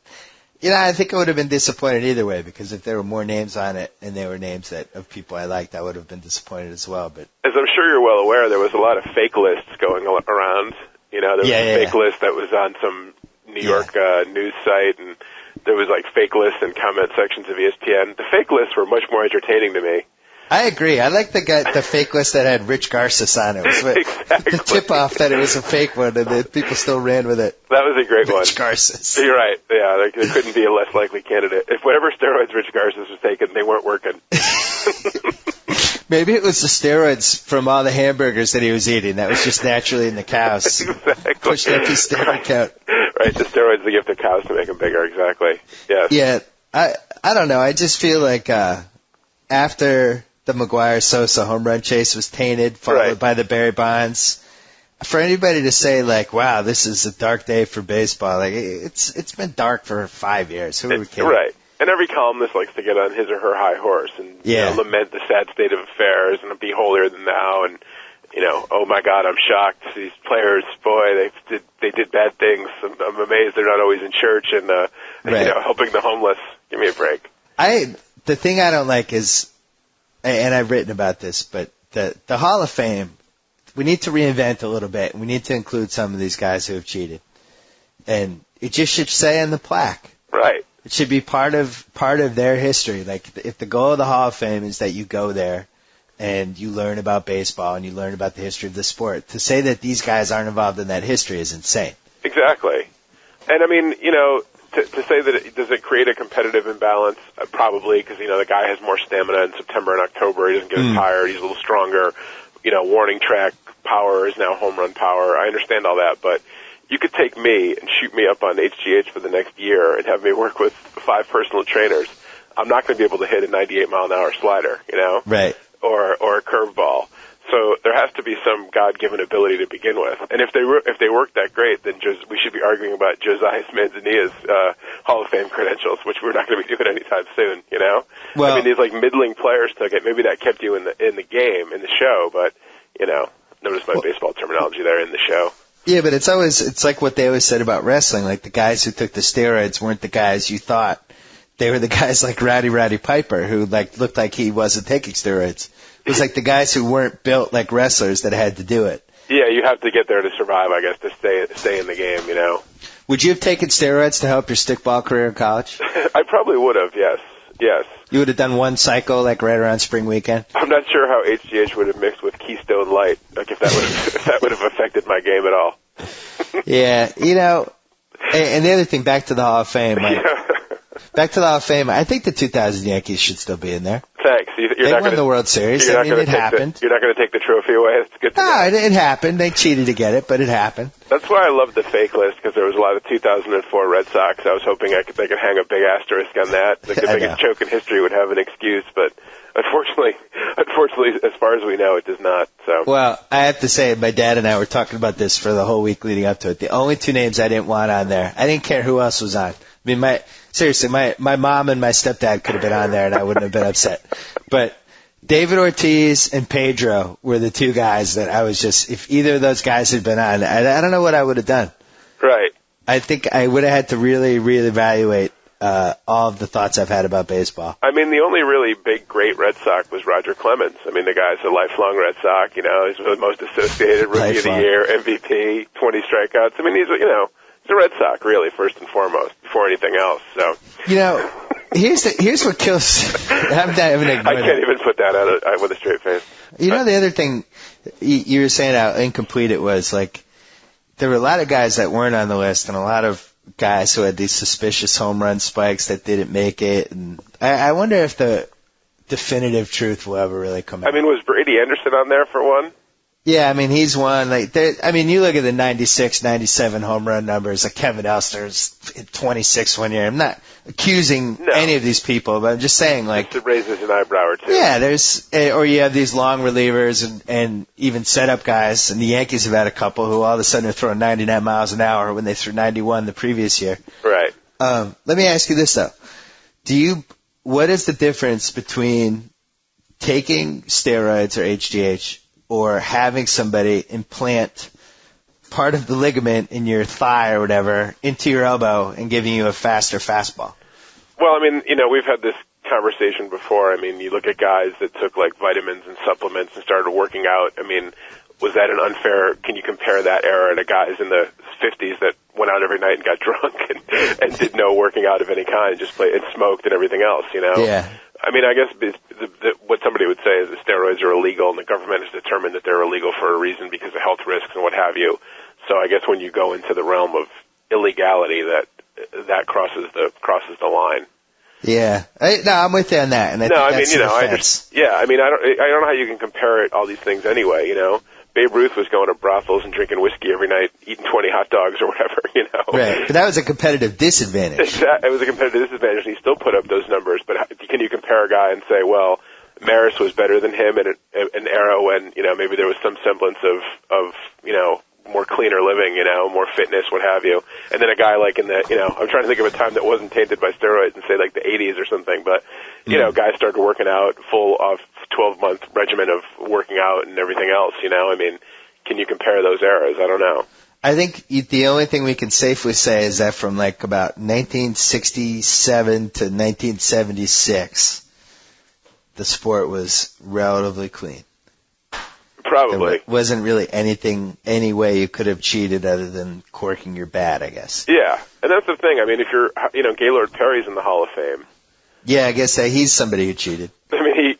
I think I would have been disappointed either way, because if there were more names on it, and they were names of people I liked, I would have been disappointed as well. But as I'm sure you're well aware, there was a lot of fake lists going around. There was a fake list that was on some New York news site, and there was like fake lists and comment sections of ESPN. The fake lists were much more entertaining to me. I agree. I like the fake list that had Rich Garces on it. It was exactly. The tip-off that it was a fake one, and that people still ran with it. That was a great one. Rich Garces. You're right. Yeah, there couldn't be a less likely candidate. If whatever steroids Rich Garces was taking, they weren't working. Maybe it was the steroids from all the hamburgers that he was eating. That was just naturally in the cows. Exactly. Pushed up his steroid count. Right, the steroids they give to cows to make them bigger. Exactly. Yes. Yeah. I don't know. I just feel like after the McGuire-Sosa home run chase was tainted, followed by the Barry Bonds, for anybody to say like, "Wow, this is a dark day for baseball," like it's been dark for 5 years. Who are we kidding? Right. And every columnist likes to get on his or her high horse and lament the sad state of affairs and be holier than thou and oh my God, I'm shocked. These players, boy, they did bad things. I'm amazed they're not always in church and helping the homeless. Give me a break. The thing I don't like is, and I've written about this, but the Hall of Fame, we need to reinvent a little bit. We need to include some of these guys who have cheated. And it just should say in the plaque. Right. It should be part of their history. Like, if the goal of the Hall of Fame is that you go there and you learn about baseball and you learn about the history of the sport, to say that these guys aren't involved in that history is insane. Exactly. And I mean, to say that does it create a competitive imbalance? Probably, because, the guy has more stamina in September and October. He doesn't get as tired. He's a little stronger. Warning track power is now home run power. I understand all that, but you could take me and shoot me up on HGH for the next year and have me work with 5 personal trainers. I'm not going to be able to hit a 98-mile-an-hour slider, Right. or a curveball. So there has to be some God-given ability to begin with. And if they work that great, then we should be arguing about Josiah Manzanilla's Hall of Fame credentials, which we're not going to be doing anytime soon. Well, I mean, these middling players took it. Maybe that kept you in the game, in the show, but notice my baseball terminology there, in the show. Yeah, but it's like what they always said about wrestling. Like, the guys who took the steroids weren't the guys you thought. They were the guys like Roddy Piper, who looked like he wasn't taking steroids. It was like the guys who weren't built like wrestlers that had to do it. Yeah, you have to get there to survive, I guess, to stay in the game, Would you have taken steroids to help your stickball career in college? I probably would have, yes. You would have done one cycle, right around spring weekend? I'm not sure how HGH would have mixed with Keystone Light, if that would have affected my game at all. Yeah, and the other thing, back to the Hall of Fame. Back to the Hall of Fame, I think the 2000 Yankees should still be in there. Thanks. They won the World Series. I mean, it happened. You're not going to take the trophy away? It's good to know. It happened. They cheated to get it, but it happened. That's why I love the fake list, because there was a lot of 2004 Red Sox. I was hoping they could hang a big asterisk on that. The biggest choke in history would have an excuse, but unfortunately, as far as we know, it does not. So. Well, I have to say, my dad and I were talking about this for the whole week leading up to it. The only 2 names I didn't want on there, I didn't care who else was on. I mean, seriously, my mom and my stepdad could have been on there and I wouldn't have been upset. But David Ortiz and Pedro were the 2 guys that I was just, if either of those guys had been on, I don't know what I would have done. Right. I think I would have had to really reevaluate all of the thoughts I've had about baseball. I mean, the only really big, great Red Sox was Roger Clemens. I mean, the guy's a lifelong Red Sox, he's the most associated Rookie of the Year, MVP, 20 strikeouts. I mean, he's a Red Sox, really, first and foremost, before anything else. So, here's what kills. I can't even put that out with a straight face. The other thing you were saying how incomplete it was. There were a lot of guys that weren't on the list, and a lot of guys who had these suspicious home run spikes that didn't make it. And I wonder if the definitive truth will ever really come out. I mean, was Brady Anderson on there for one? Yeah, I mean, he's one. You look at the 96, 97 home run numbers, like Kevin Elster's 26 one year. I'm not accusing any of these people, but I'm just saying, It raises an eyebrow or two. Yeah, or you have these long relievers and even setup guys, and the Yankees have had a couple who all of a sudden are throwing 99 miles an hour when they threw 91 the previous year. Right. Let me ask you this, though. What is the difference between taking steroids or HGH or having somebody implant part of the ligament in your thigh or whatever into your elbow and giving you a faster fastball? Well, I mean, we've had this conversation before. I mean, you look at guys that took vitamins and supplements and started working out. I mean, was that an unfair? Can you compare that era to guys in the 50s that went out every night and got drunk and did no working out of any kind, just played and smoked and everything else? Yeah. I mean, I guess what somebody would say is that steroids are illegal, and the government has determined that they're illegal for a reason because of health risks and what have you. So I guess when you go into the realm of illegality, that crosses the line. Yeah, I'm with you on that. And I don't know how you can compare all these things anyway. Babe Ruth was going to brothels and drinking whiskey every night, eating 20 hot dogs or whatever, Right, but that was a competitive disadvantage. It was a competitive disadvantage, and he still put up those numbers. But can you compare a guy and say, well, Maris was better than him in an era when, maybe there was some semblance of more cleaner living, more fitness, what have you. And then a guy like in the, I'm trying to think of a time that wasn't tainted by steroids and say like the 80s or something. But, guys started working out full of 12-month regimen of working out and everything else, I mean, can you compare those eras? I don't know. I think the only thing we can safely say is that from like about 1967 to 1976, the sport was relatively clean. Probably. There wasn't really any way you could have cheated other than corking your bat, I guess. Yeah, and that's the thing. I mean, if you're, Gaylord Perry's in the Hall of Fame. Yeah, I guess that he's somebody who cheated. I mean, he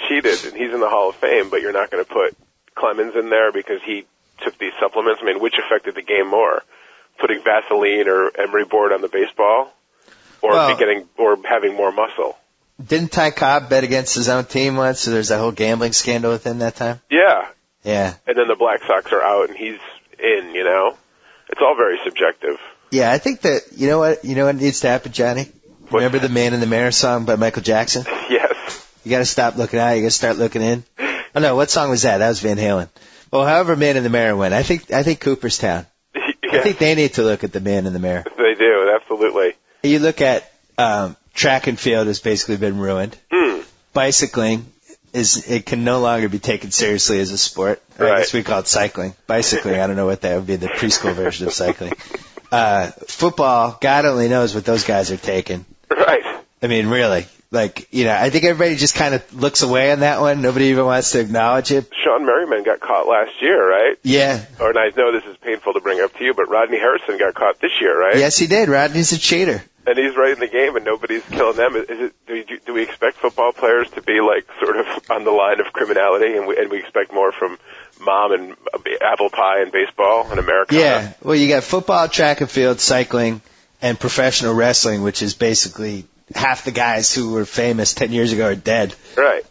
cheated, and he's in the Hall of Fame, but you're not going to put Clemens in there because he took these supplements. I mean, which affected the game more? Putting Vaseline or emery board on the baseball, or having more muscle? Didn't Ty Cobb bet against his own team once, so there's that whole gambling scandal within that time? Yeah. Yeah. And then the Black Sox are out, and he's in, It's all very subjective. Yeah, I think that, you know what needs to happen, Johnny? Remember the Man in the Mirror song by Michael Jackson? Yes. You gotta stop looking out, you gotta start looking in. Oh no, what song was that? That was Van Halen. Well, however Man in the Mirror went, I think Cooperstown. Yeah. I think they need to look at the Man in the Mirror. They do, absolutely. You look at, track and field has basically been ruined. Bicycling it can no longer be taken seriously as a sport. Right. I guess we call it cycling. Bicycling, I don't know what that would be, the preschool version of cycling. Football, God only knows what those guys are taking. Right. I mean, really. Like, I think everybody just kind of looks away on that one. Nobody even wants to acknowledge it. Sean Merriman got caught last year, right? Yeah. And I know this is painful to bring up to you, but Rodney Harrison got caught this year, right? Yes, he did. Rodney's a cheater. And he's right in the game, and nobody's killing them. Do we expect football players to be like sort of on the line of criminality, and we expect more from mom and apple pie and baseball in America? Yeah. Well, you got football, track and field, cycling, and professional wrestling, which is basically half the guys who were famous 10 years ago are dead. Right.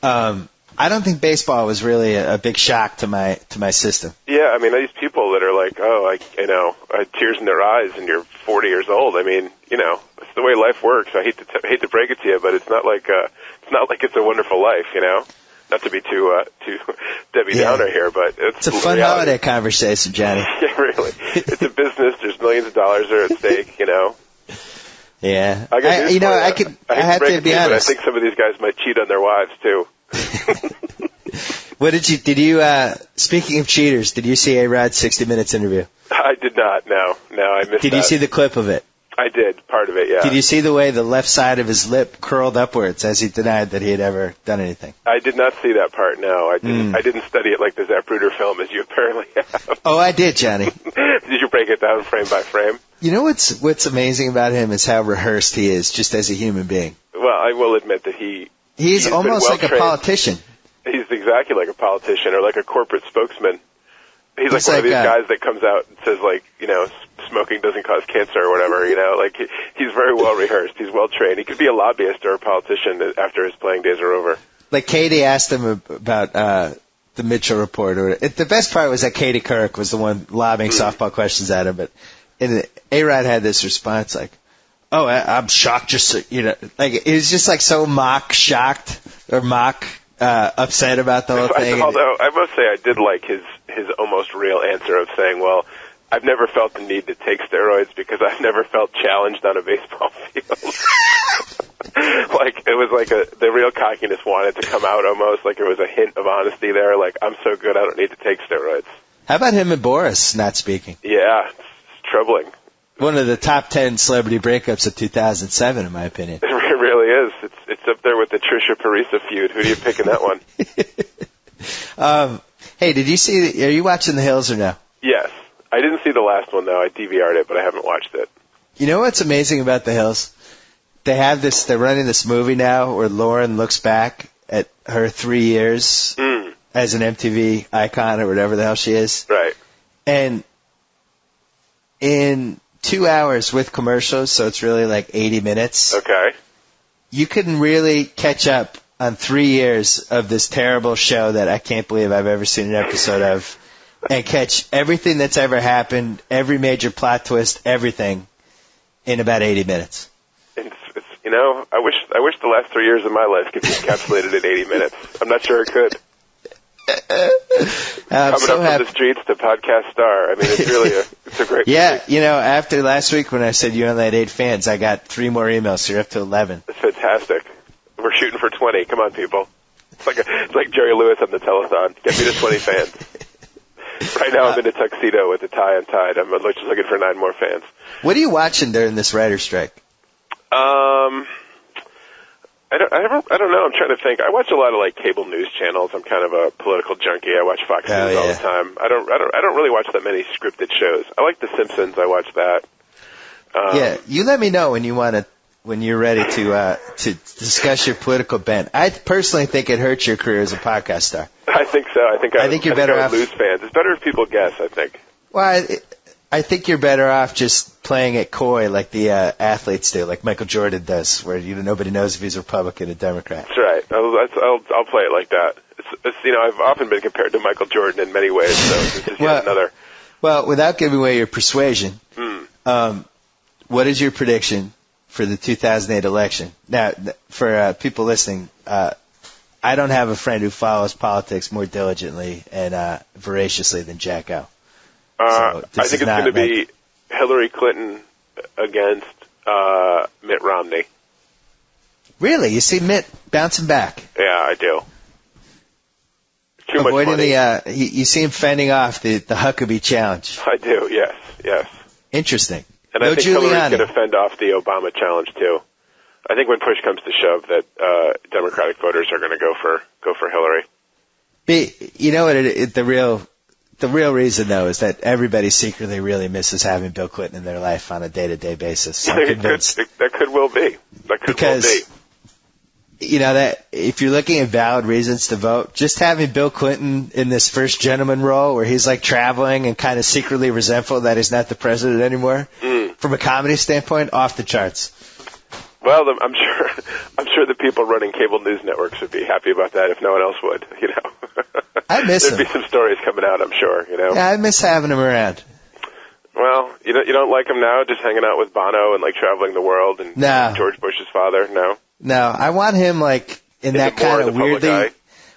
I don't think baseball was really a big shock to my system. Yeah, I mean, these people that are like, tears in their eyes, and you're 40 years old. I mean, it's the way life works. I hate to break it to you, but it's not like it's a wonderful life, Not to be too Debbie Downer here, but it's a fun holiday conversation, Johnny. Yeah, really. It's a business. There's millions of dollars there at stake, Yeah. I have to be honest. But I think some of these guys might cheat on their wives too. What did you, speaking of cheaters, did you see A-Rod's 60 Minutes interview? I did not, no, I missed that. Did you see the clip of it? I did, part of it, yeah. Did you see the way the left side of his lip curled upwards as he denied that he had ever done anything? I did not see that part, no. I didn't study it like the Zapruder film as you apparently have. Oh, I did, Johnny. Did you break it down frame by frame? You know what's amazing about him is how rehearsed he is just as a human being. Well, I will admit that he's almost like a politician. He's exactly like a politician or like a corporate spokesman. He's like one of these guys that comes out and says, like, smoking doesn't cause cancer or whatever, he's very well rehearsed. He's well trained. He could be a lobbyist or a politician after his playing days are over. Like Katie asked him about the Mitchell report. The best part was that Katie Couric was the one lobbing softball questions at him, but A-Rod had this response like, "Oh, I'm shocked, just like it was just like so mock shocked or mock upset about the whole thing." Although I must say I did like his almost real answer of saying, "Well, I've never felt the need to take steroids because I've never felt challenged on a baseball field." Like it was like the real cockiness wanted to come out almost, like there was a hint of honesty there. Like, I'm so good, I don't need to take steroids. How about him and Boris not speaking? Yeah, it's troubling. One of the top 10 celebrity breakups of 2007, in my opinion. It really is. It's up there with the Trisha Parisa feud. Who do you pick in that one? Hey, are you watching The Hills or no? Yes. I didn't see the last one, though. I DVR'd it, but I haven't watched it. You know what's amazing about The Hills? They're running this movie now where Lauren looks back at her 3 years as an MTV icon or whatever the hell she is. Right. And in 2 hours with commercials, so it's really like 80 minutes. Okay. You can really catch up on 3 years of this terrible show that I can't believe I've ever seen an episode of, and catch everything that's ever happened, every major plot twist, everything, in about 80 minutes. I wish the last 3 years of my life could be encapsulated in 80 minutes. I'm not sure it could. Coming so up from the streets to podcast star. I mean, it's really it's a great movie. After last week when I said you only had 8 fans, I got 3 more emails, so you're up to 11. It's fantastic. We're shooting for 20. Come on, people. It's like Jerry Lewis on the telethon. Get me to 20 fans. Right now I'm in a tuxedo with a tie untied. I'm just looking for 9 more fans. What are you watching during this writer's strike? I don't know. I'm trying to think. I watch a lot of like cable news channels. I'm kind of a political junkie. I watch Fox News all the time. I don't really watch that many scripted shows. I like The Simpsons. I watch that. Yeah, you let me know when you're ready to discuss your political bent. I personally think it hurts your career as a podcast star. I think so. I think you're better off. Lose fans. It's better if people guess, I think. Well, I think you're better off just playing it coy like the athletes do, like Michael Jordan does, where nobody knows if he's a Republican or Democrat. That's right. I'll play it like that. It's I've often been compared to Michael Jordan in many ways, so this is yet another. Well, without giving away your persuasion, what is your prediction for the 2008 election? Now, for people listening, I don't have a friend who follows politics more diligently and voraciously than JackO. I think it's going to be Hillary Clinton against Mitt Romney. Really? You see Mitt bouncing back? Yeah, I do. Avoiding much money. You see him fending off the Huckabee challenge. I do, yes. Interesting. And I think Hillary's going to fend off the Obama challenge, too. I think when push comes to shove that Democratic voters are going to go for Hillary. You know what the real reason, though, is that everybody secretly really misses having Bill Clinton in their life on a day-to-day basis. I'm convinced. That could well be. Because, that if you're looking at valid reasons to vote, just having Bill Clinton in this first gentleman role where he's like traveling and kind of secretly resentful that he's not the president anymore, from a comedy standpoint, off the charts. Well, I'm sure the people running cable news networks would be happy about that if no one else would, I miss him. There'd be some stories coming out, I'm sure, Yeah, I miss having him around. Well, you don't like him now, just hanging out with Bono and like traveling the world and George Bush's father? No, I want him like in that kind of weirdly.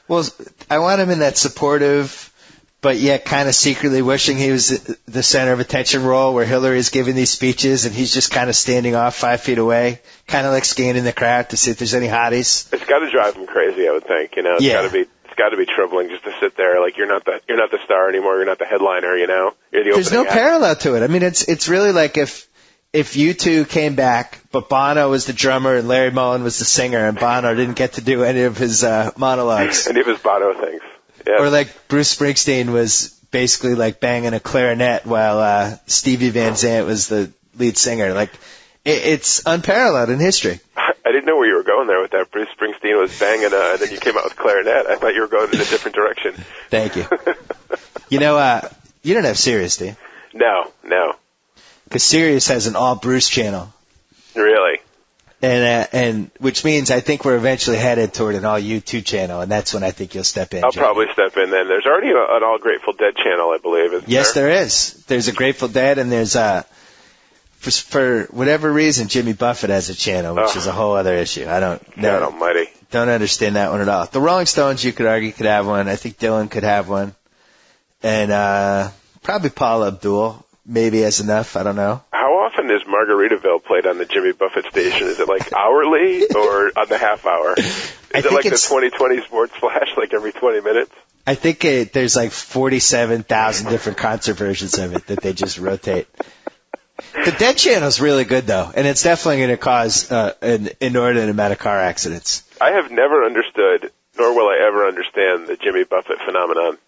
Well, I want him in that supportive, but yet kind of secretly wishing he was the center of attention role where Hillary's giving these speeches and he's just kind of standing off 5 feet away, kind of like scanning the crowd to see if there's any hotties. It's got to drive him crazy, I would think. It's got to be troubling just to sit there like you're not the star anymore. You're not the headliner. You're the There's no act. parallel to it. I mean, it's really like if U2 came back, but Bono was the drummer and Larry Mullen was the singer, and Bono didn't get to do any of his monologues. Any of his Bono things. Yeah. Or like Bruce Springsteen was basically like banging a clarinet while Stevie Van Zandt was the lead singer. Like it's unparalleled in history. I didn't know where you were going there with that. Bruce Springsteen was banging, and then you came out with clarinet. I thought you were going in a different direction. Thank you. You don't have Sirius, do you? No. Because Sirius has an all Bruce channel. Really? And which means I think we're eventually headed toward an all U2 channel, and that's when I think you'll step in. I'll probably step in then. There's already an all Grateful Dead channel, I believe. Yes, there is. There's a Grateful Dead, and there's for whatever reason, Jimmy Buffett has a channel, which is a whole other issue. I don't know. God almighty. Don't understand that one at all. The Rolling Stones, you could argue, could have one. I think Dylan could have one. And probably Paul Abdul maybe has enough. I don't know. How often is Margaritaville played on the Jimmy Buffett station? Is it like hourly or on the half hour? Is it like the 2020 Sports Flash, like every 20 minutes? I think there's like 47,000 different concert versions of it that they just rotate. The Dead channel's really good, though, and it's definitely going to cause an inordinate amount of car accidents. I have never understood, nor will I ever understand, the Jimmy Buffett phenomenon.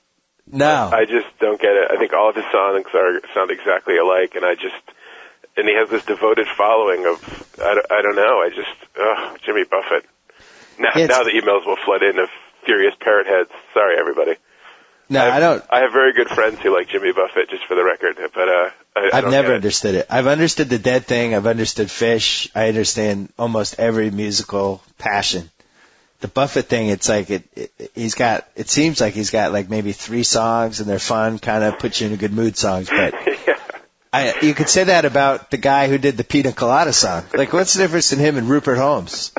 No. I just don't get it. I think all of his songs sound exactly alike, and he has this devoted following of, I don't know, Jimmy Buffett. Now the emails will flood in of furious parrot heads. Sorry, everybody. No, I don't. I have very good friends who like Jimmy Buffett, just for the record, but I've never understood it. I've understood the Dead thing. I've understood Fish. I understand almost every musical passion. The Buffett thing, it's like it seems like he's got like maybe 3 songs and they're fun, kind of put you in a good mood songs, but yeah. You could say that about the guy who did the Pina Colada song. Like, what's the difference in him and Rupert Holmes?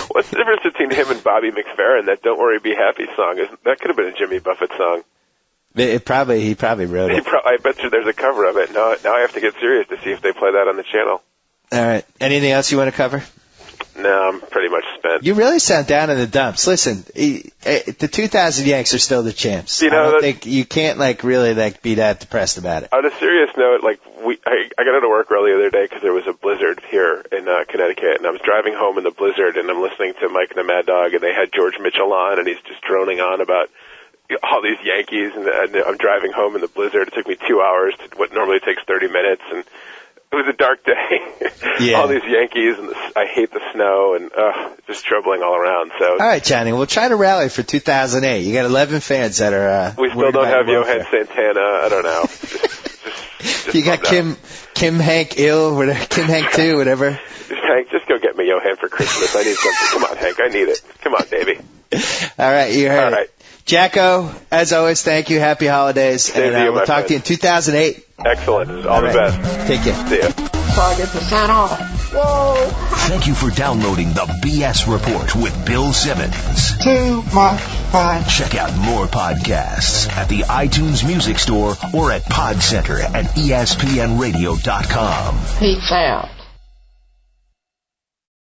What's the difference between him and Bobby McFerrin? That "Don't Worry, Be Happy" song, that could have been a Jimmy Buffett song. He probably wrote it. I bet you there's a cover of it. Now I have to get serious to see if they play that on the channel. All right. Anything else you want to cover? No, I'm pretty much spent. You really sound down in the dumps. Listen, the 2000 Yanks are still the champs. You know, I don't think you can't really be that depressed about it. On a serious note, I got out of work early the other day because there was a blizzard here in Connecticut, and I was driving home in the blizzard, and I'm listening to Mike and the Mad Dog, and they had George Mitchell on, and he's just droning on about all these Yankees, and I'm driving home in the blizzard. It took me 2 hours to what normally takes 30 minutes, and it was a dark day. Yeah. All these Yankees, and I hate the snow, and just troubling all around. So. All right, Johnny, we'll try to rally for 2008. You got 11 fans that are we still don't have Johan Santana. I don't know. Just you got Kim Hank Ill, whatever, Kim Hank 2, whatever. Hank, just go get me Johan for Christmas. I need something. Come on, Hank, I need it. Come on, baby. All right, you heard all right. it. JackO, as always, thank you. Happy holidays. Same and to you, we'll talk friend. to you in 2008. Excellent. All the best. Take care. See ya. So I get to Santa. Whoa! Thank you for downloading the BS Report with Bill Simmons. Too much fun. Check out more podcasts at the iTunes Music Store or at Pod Center at ESPNradio.com. Peace out.